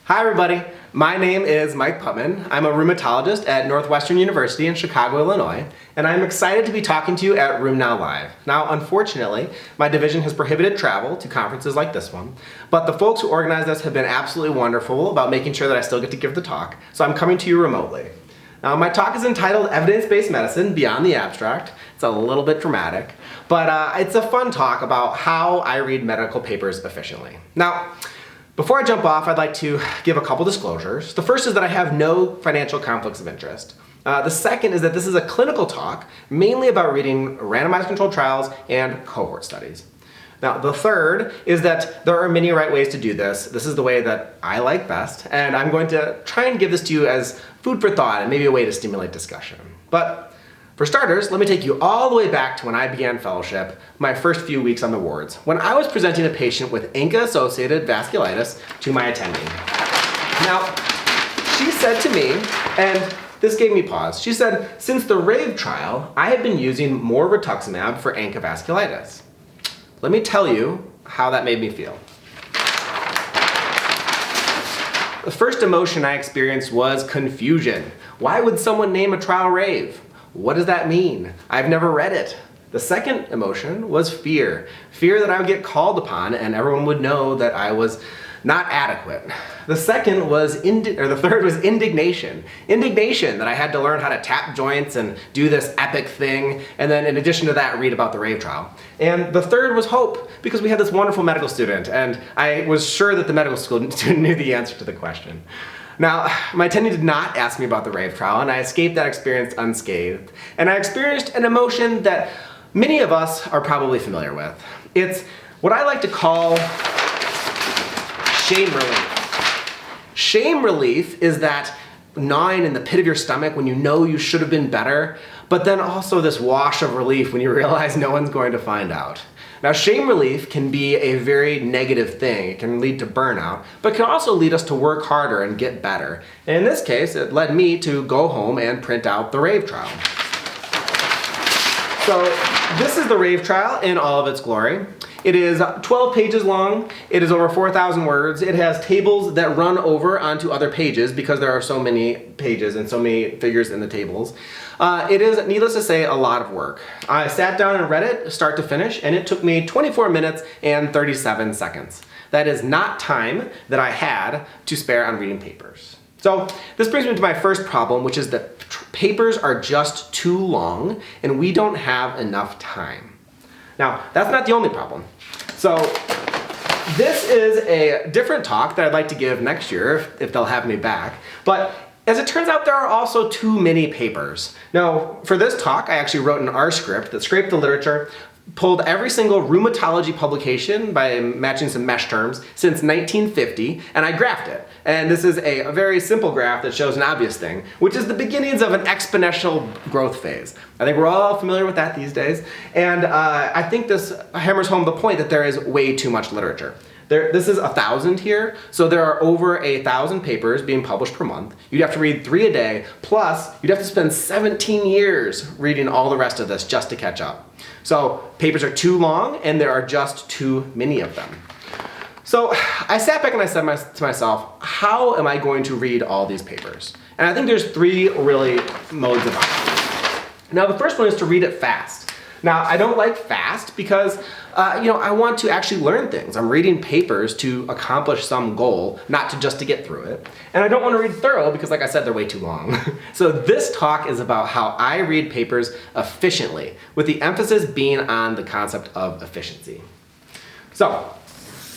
Hi everybody, my name is Mike Putman. I'm a rheumatologist at Northwestern University in Chicago, Illinois, and I'm excited to be talking to you at RheumNowLive. Now, unfortunately, my division has prohibited travel to conferences like this one, but the folks who organized this have been absolutely wonderful about making sure that I still get to give the talk, so I'm coming to you remotely. Now, my talk is entitled Evidence-Based Medicine Beyond the Abstract. It's a little bit dramatic, but it's a fun talk about how I read medical papers efficiently. Now, before I jump off, I'd like to give a couple disclosures. The first is that I have no financial conflicts of interest. The second is that this is a clinical talk, mainly about reading randomized controlled trials and cohort studies. Now, the third is that there are many right ways to do this. This is the way that I like best, and I'm going to try and give this to you as food for thought and maybe a way to stimulate discussion. But for starters, let me take you all the way back to when I began fellowship, my first few weeks on the wards, when I was presenting a patient with ANCA-associated vasculitis to my attending. Now, she said to me, and this gave me pause, she said, since the RAVE trial, I have been using more rituximab for ANCA vasculitis. Let me tell you how that made me feel. The first emotion I experienced was confusion. Why would someone name a trial RAVE? What does that mean? I've never read it. The second emotion was fear. Fear that I would get called upon and everyone would know that I was not adequate. The third was indignation. Indignation that I had to learn how to tap joints and do this epic thing, and then in addition to that, read about the RAVE trial. And the third was hope, because we had this wonderful medical student, and I was sure that the medical student knew the answer to the question. Now, my attending did not ask me about the RAVE trial, and I escaped that experience unscathed. And I experienced an emotion that many of us are probably familiar with. It's what I like to call shame relief. Shame relief is that gnawing in the pit of your stomach when you know you should have been better, but then also this wash of relief when you realize no one's going to find out. Now, shame relief can be a very negative thing. It can lead to burnout, but it can also lead us to work harder and get better. And in this case, it led me to go home and print out the RAVE trial. So this is the RAVE trial in all of its glory. It is 12 pages long. It is over 4,000 words. It has tables that run over onto other pages because there are so many pages and so many figures in the tables. It is, needless to say, a lot of work. I sat down and read it start to finish, and it took me 24 minutes and 37 seconds. That is not time that I had to spare on reading papers. So this brings me to my first problem, which is that papers are just too long and we don't have enough time. Now, that's not the only problem. So this is a different talk that I'd like to give next year if they'll have me back. But as it turns out, there are also too many papers. Now, for this talk, I actually wrote an R script that scraped the literature, pulled every single rheumatology publication by matching some mesh terms since 1950, and I graphed it. And this is a very simple graph that shows an obvious thing, which is the beginnings of an exponential growth phase. I think we're all familiar with that these days, and I think this hammers home the point that there is way too much literature. This is 1,000 here, so there are over 1,000 papers being published per month. You'd have to read 3 a day, plus you'd have to spend 17 years reading all the rest of this just to catch up. So papers are too long, and there are just too many of them. So I sat back and I said to myself, how am I going to read all these papers? And I think there's 3 really modes of action. Now, the first one is to read it fast. Now, I don't like fast because, I want to actually learn things. I'm reading papers to accomplish some goal, not just to get through it. And I don't want to read thorough because, like I said, they're way too long. So this talk is about how I read papers efficiently, with the emphasis being on the concept of efficiency. So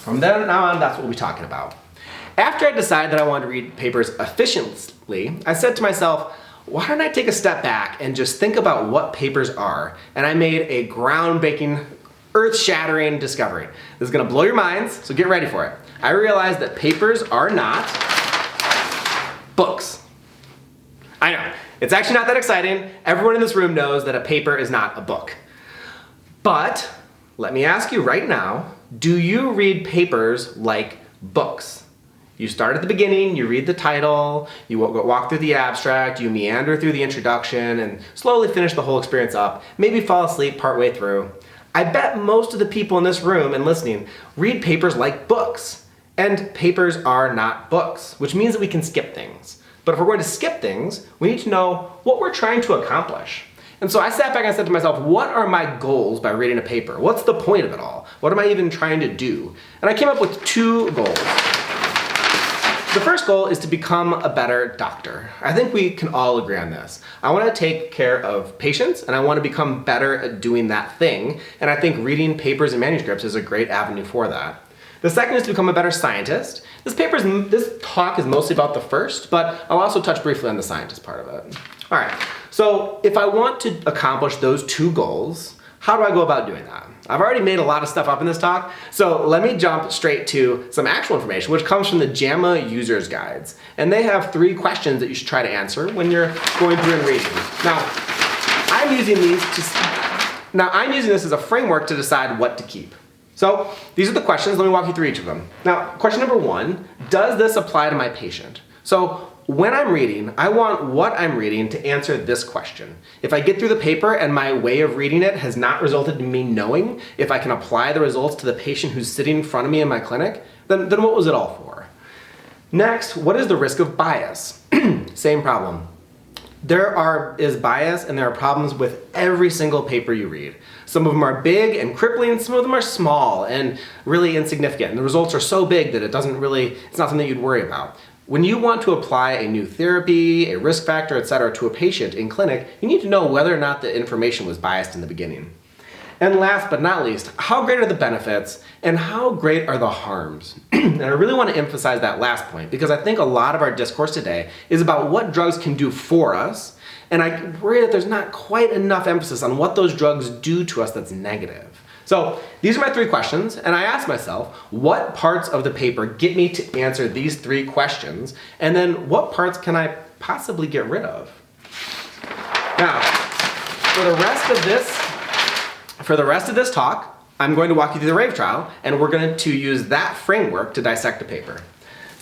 from then on, that's what we'll be talking about. After I decided that I wanted to read papers efficiently, I said to myself, why don't I take a step back and just think about what papers are? And I made a groundbreaking, earth-shattering discovery. This is gonna blow your minds, so get ready for it. I realized that papers are not books. I know, it's actually not that exciting. Everyone in this room knows that a paper is not a book. But let me ask you right now, do you read papers like books? You start at the beginning, you read the title, you walk through the abstract, you meander through the introduction, and slowly finish the whole experience up, maybe fall asleep partway through. I bet most of the people in this room and listening read papers like books. And papers are not books, which means that we can skip things. But if we're going to skip things, we need to know what we're trying to accomplish. And so I sat back and I said to myself, what are my goals by reading a paper? What's the point of it all? What am I even trying to do? And I came up with 2 goals. The first goal is to become a better doctor. I think we can all agree on this. I want to take care of patients and I want to become better at doing that thing. And I think reading papers and manuscripts is a great avenue for that. The second is to become a better scientist. This talk is mostly about the first, but I'll also touch briefly on the scientist part of it. All right, so if I want to accomplish those 2 goals, how do I go about doing that? I've already made a lot of stuff up in this talk, so let me jump straight to some actual information, which comes from the JAMA User's Guides. And they have 3 questions that you should try to answer when you're going through and reading. Now, I'm using this as a framework to decide what to keep. So these are the questions. Let me walk you through each of them. Now, question number 1, does this apply to my patient? So when I'm reading, I want what I'm reading to answer this question. If I get through the paper and my way of reading it has not resulted in me knowing if I can apply the results to the patient who's sitting in front of me in my clinic, then what was it all for? Next, what is the risk of bias? Same problem. There is bias and there are problems with every single paper you read. Some of them are big and crippling, some of them are small and really insignificant. And the results are so big that it's not something you'd worry about. When you want to apply a new therapy, a risk factor, etc. to a patient in clinic, you need to know whether or not the information was biased in the beginning. And last but not least, how great are the benefits and how great are the harms? And I really want to emphasize that last point because I think a lot of our discourse today is about what drugs can do for us, and I worry that there's not quite enough emphasis on what those drugs do to us that's negative. So these are my 3 questions, and I asked myself, what parts of the paper get me to answer these 3 questions, and then what parts can I possibly get rid of? Now, for the rest of this talk, I'm going to walk you through the RAVE trial, and we're going to use that framework to dissect a paper.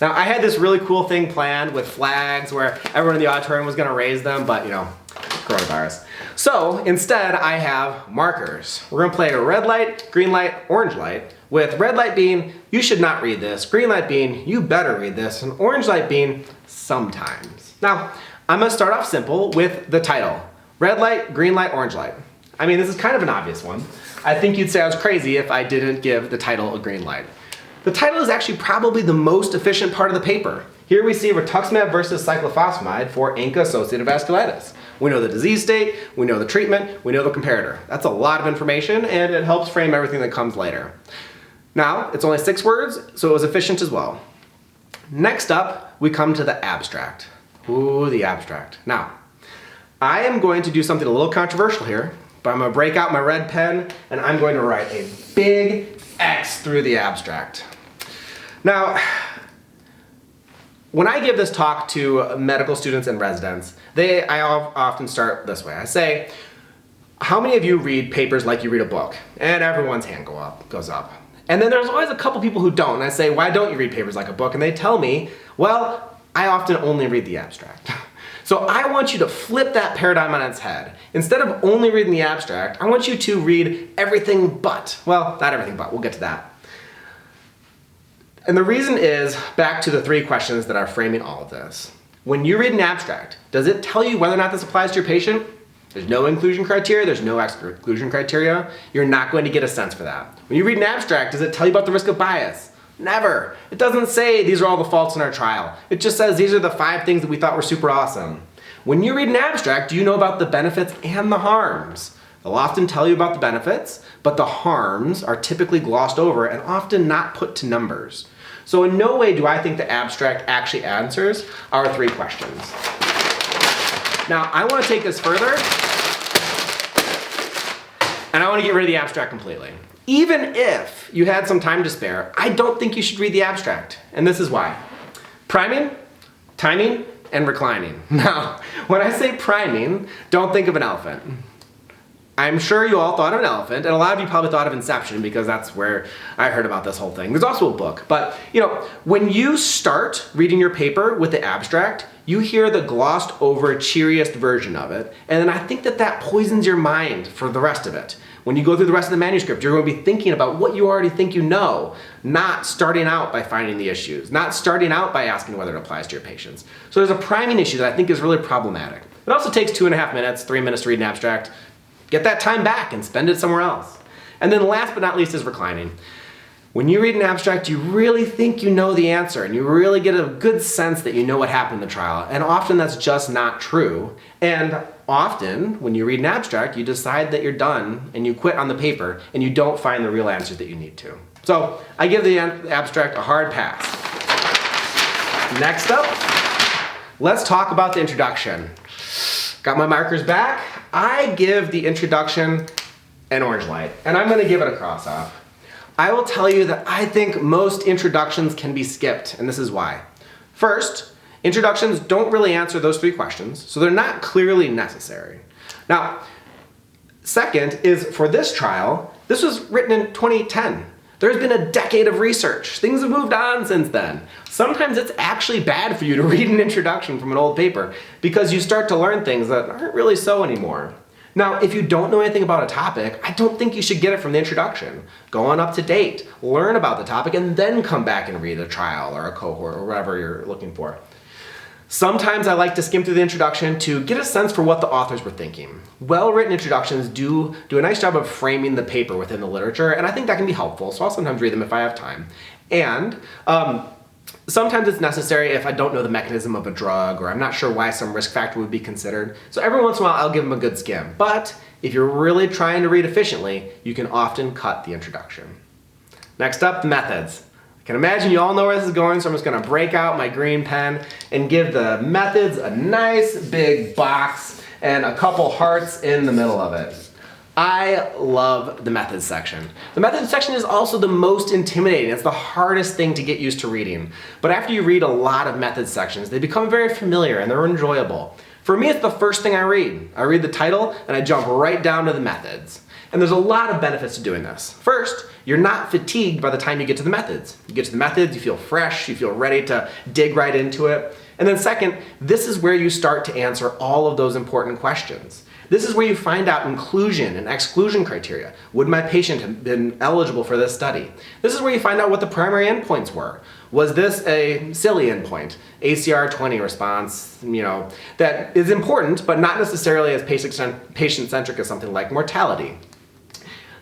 Now, I had this really cool thing planned with flags where everyone in the auditorium was going to raise them, but coronavirus. So instead, I have markers. We're going to play a red light, green light, orange light, with red light being, you should not read this, green light being, you better read this, and orange light being, sometimes. Now, I'm going to start off simple with the title. Red light, green light, orange light. I mean, this is kind of an obvious one. I think you'd say I was crazy if I didn't give the title a green light. The title is actually probably the most efficient part of the paper. Here we see rituximab versus cyclophosphamide for ANCA-associated vasculitis. We know the disease state, we know the treatment, we know the comparator. That's a lot of information and it helps frame everything that comes later. Now, it's only 6 words, so it was efficient as well. Next up, we come to the abstract. Ooh, the abstract. Now, I am going to do something a little controversial here, but I'm going to break out my red pen and I'm going to write a big X through the abstract. Now, when I give this talk to medical students and residents, I often start this way. I say, how many of you read papers like you read a book? And everyone's hand goes up. And then there's always a couple people who don't. And I say, why don't you read papers like a book? And they tell me, well, I often only read the abstract. So I want you to flip that paradigm on its head. Instead of only reading the abstract, I want you to read everything but. Well, not everything but, we'll get to that. And the reason is back to the 3 questions that are framing all of this. When you read an abstract, does it tell you whether or not this applies to your patient? There's no inclusion criteria, there's no exclusion criteria. You're not going to get a sense for that. When you read an abstract, does it tell you about the risk of bias? Never. It doesn't say these are all the faults in our trial. It just says these are the 5 things that we thought were super awesome. When you read an abstract, do you know about the benefits and the harms? They'll often tell you about the benefits, but the harms are typically glossed over and often not put to numbers. So in no way do I think the abstract actually answers our 3 questions. Now, I want to take this further, and I want to get rid of the abstract completely. Even if you had some time to spare, I don't think you should read the abstract, and this is why. Priming, timing, and reclining. Now, when I say priming, don't think of an elephant. I'm sure you all thought of an elephant, and a lot of you probably thought of Inception because that's where I heard about this whole thing. There's also a book, but when you start reading your paper with the abstract, you hear the glossed over, cheeriest version of it, and then I think that poisons your mind for the rest of it. When you go through the rest of the manuscript, you're going to be thinking about what you already think you know, not starting out by finding the issues, not starting out by asking whether it applies to your patients. So there's a priming issue that I think is really problematic. It also takes 2.5 minutes, 3 minutes to read an abstract. Get that time back and spend it somewhere else. And then last but not least is reclining. When you read an abstract, you really think you know the answer, and you really get a good sense that you know what happened in the trial. And often that's just not true. And often, when you read an abstract, you decide that you're done, and you quit on the paper, and you don't find the real answers that you need to. So I give the abstract a hard pass. Next up, let's talk about the introduction. Got my markers back. I give the introduction an orange light, and I'm gonna give it a cross off. I will tell you that I think most introductions can be skipped, and this is why. First, introductions don't really answer those 3 questions, so they're not clearly necessary. Now, second is for this trial, this was written in 2010. There's been a decade of research. Things have moved on since then. Sometimes it's actually bad for you to read an introduction from an old paper because you start to learn things that aren't really so anymore. Now, if you don't know anything about a topic, I don't think you should get it from the introduction. Go on up to date, learn about the topic, and then come back and read a trial or a cohort or whatever you're looking for. Sometimes I like to skim through the introduction to get a sense for what the authors were thinking. Well-written introductions do a nice job of framing the paper within the literature, and I think that can be helpful, so I'll sometimes read them if I have time. And sometimes it's necessary if I don't know the mechanism of a drug or I'm not sure why some risk factor would be considered. So every once in a while I'll give them a good skim. But if you're really trying to read efficiently, you can often cut the introduction. Next up, the methods. I can imagine you all know where this is going, so I'm just going to break out my green pen and give the methods a nice big box and a couple hearts in the middle of it. I love the methods section. The methods section is also the most intimidating. It's the hardest thing to get used to reading. But after you read a lot of methods sections, they become very familiar and they're enjoyable. For me, it's the first thing I read. I read the title and I jump right down to the methods. And there's a lot of benefits to doing this. First, you're not fatigued by the time you get to the methods. You get to the methods, you feel fresh, you feel ready to dig right into it. And then second, this is where you start to answer all of those important questions. This is where you find out inclusion and exclusion criteria. Would my patient have been eligible for this study? This is where you find out what the primary endpoints were. Was this a silly endpoint? ACR 20 response, that is important, but not necessarily as patient-centric as something like mortality.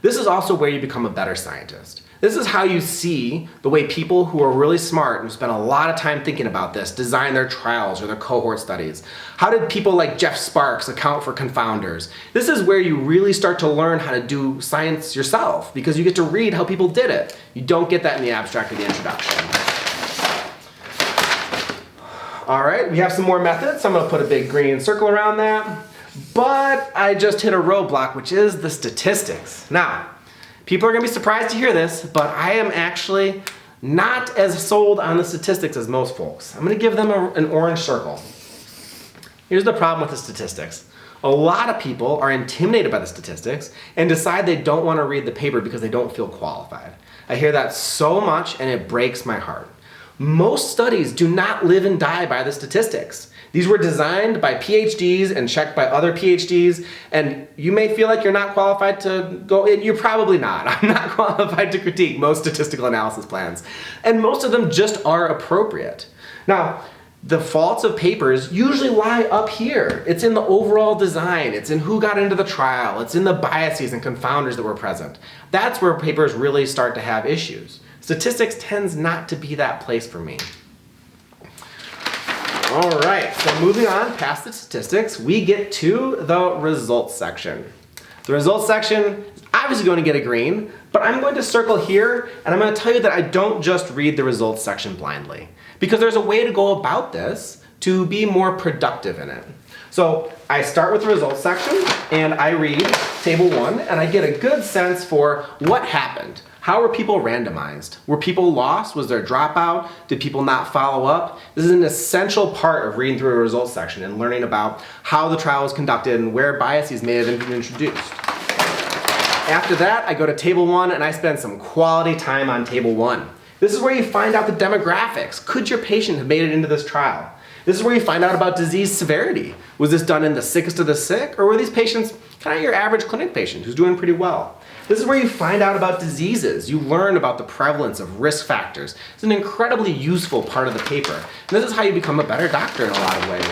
This is also where you become a better scientist. This is how you see the way people who are really smart and spend a lot of time thinking about this design their trials or their cohort studies. How did people like Jeff Sparks account for confounders? This is where you really start to learn how to do science yourself because you get to read how people did it. You don't get that in the abstract or the introduction. All right, we have some more methods. So I'm gonna put a big green circle around that. But I just hit a roadblock, which is the statistics. Now, people are gonna be surprised to hear this, but I am actually not as sold on the statistics as most folks. I'm gonna give them an orange circle. Here's the problem with the statistics. A lot of people are intimidated by the statistics and decide they don't wanna read the paper because they don't feel qualified. I hear that so much and it breaks my heart. Most studies do not live and die by the statistics. These were designed by PhDs and checked by other PhDs, and you may feel like you're not qualified to go in. You're probably not. I'm not qualified to critique most statistical analysis plans. And most of them just are appropriate. Now, the faults of papers usually lie up here. It's in the overall design. It's in who got into the trial. It's in the biases and confounders that were present. That's where papers really start to have issues. Statistics tends not to be that place for me. All right, so moving on past the statistics, we get to the results section. The results section is obviously going to get a green, but I'm going to circle here and I'm going to tell you that I don't just read the results section blindly because there's a way to go about this to be more productive in it. So I start with the results section and I read table 1 and I get a good sense for what happened. How were people randomized? Were people lost? Was there a dropout? Did people not follow up? This is an essential part of reading through a results section and learning about how the trial was conducted and where biases may have been introduced. After that, I go to table 1 and I spend some quality time on table 1. This is where you find out the demographics. Could your patient have made it into this trial? This is where you find out about disease severity. Was this done in the sickest of the sick, or were these patients kind of your average clinic patient who's doing pretty well? This is where you find out about diseases. You learn about the prevalence of risk factors. It's an incredibly useful part of the paper. And this is how you become a better doctor in a lot of ways.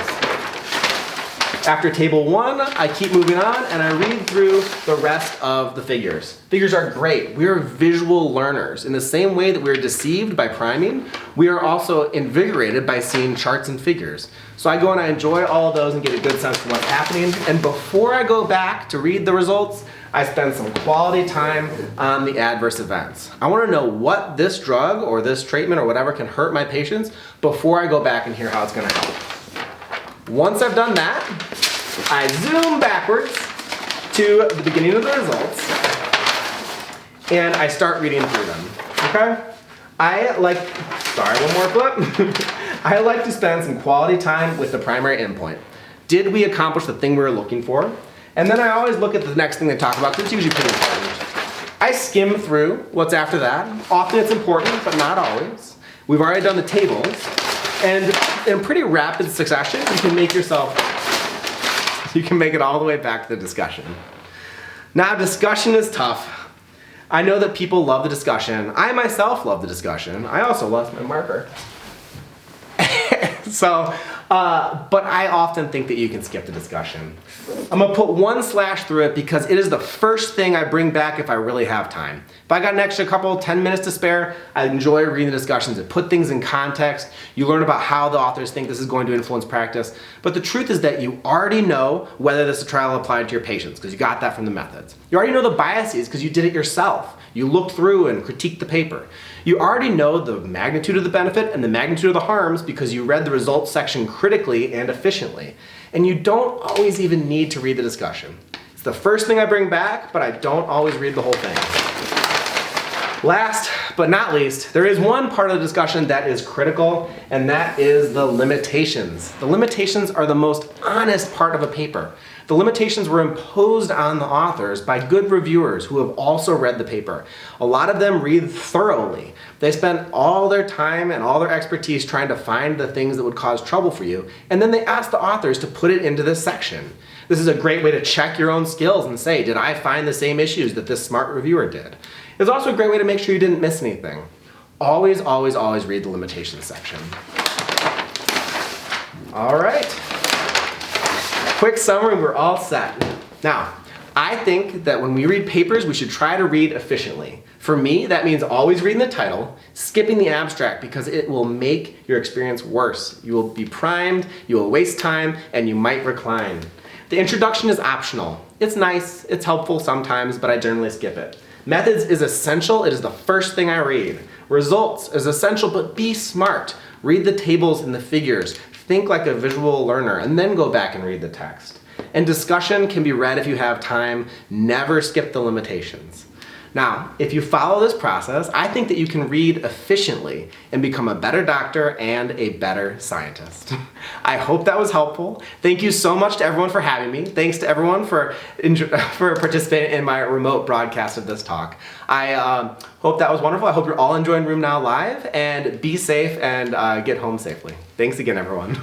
After table 1, I keep moving on and I read through the rest of the figures. Figures are great. We are visual learners. In the same way that we're deceived by priming, we are also invigorated by seeing charts and figures. So I go and I enjoy all of those and get a good sense of what's happening. And before I go back to read the results, I spend some quality time on the adverse events. I want to know what this drug or this treatment or whatever can hurt my patients before I go back and hear how it's going to help. Once I've done that, I zoom backwards to the beginning of the results and I start reading through them. Okay? One more flip. I like to spend some quality time with the primary endpoint. Did we accomplish the thing we were looking for? And then I always look at the next thing they talk about because it's usually pretty important. I skim through what's after that. Often it's important, but not always. We've already done the tables. And in pretty rapid succession, you can make it all the way back to the discussion. Now, discussion is tough. I know that people love the discussion. I myself love the discussion. I also lost my marker. But I often think that you can skip the discussion. I'm gonna put 1 slash through it because it is the first thing I bring back if I really have time. If I got an extra 10 minutes to spare, I enjoy reading the discussions. It put things in context. You learn about how the authors think this is going to influence practice. But the truth is that you already know whether this trial applied to your patients because you got that from the methods. You already know the biases because you did it yourself. You looked through and critiqued the paper. You already know the magnitude of the benefit and the magnitude of the harms because you read the results section critically and efficiently. And you don't always even need to read the discussion. It's the first thing I bring back, but I don't always read the whole thing. Last but not least, there is one part of the discussion that is critical, and that is the limitations. The limitations are the most honest part of a paper. The limitations were imposed on the authors by good reviewers who have also read the paper. A lot of them read thoroughly. They spent all their time and all their expertise trying to find the things that would cause trouble for you, and then they asked the authors to put it into this section. This is a great way to check your own skills and say, did I find the same issues that this smart reviewer did? It's also a great way to make sure you didn't miss anything. Always, always, always read the limitations section. All right. Quick summary, we're all set. Now, I think that when we read papers, we should try to read efficiently. For me, that means always reading the title, skipping the abstract because it will make your experience worse. You will be primed, you will waste time, and you might recline. The introduction is optional. It's nice, it's helpful sometimes, but I generally skip it. Methods is essential, it is the first thing I read. Results is essential, but be smart. Read the tables and the figures. Think like a visual learner, and then go back and read the text. And discussion can be read if you have time. Never skip the limitations. Now, if you follow this process, I think that you can read efficiently and become a better doctor and a better scientist. I hope that was helpful. Thank you so much to everyone for having me. Thanks to everyone for participating in my remote broadcast of this talk. I hope that was wonderful. I hope you're all enjoying RheumNowLive, and be safe and get home safely. Thanks again, everyone.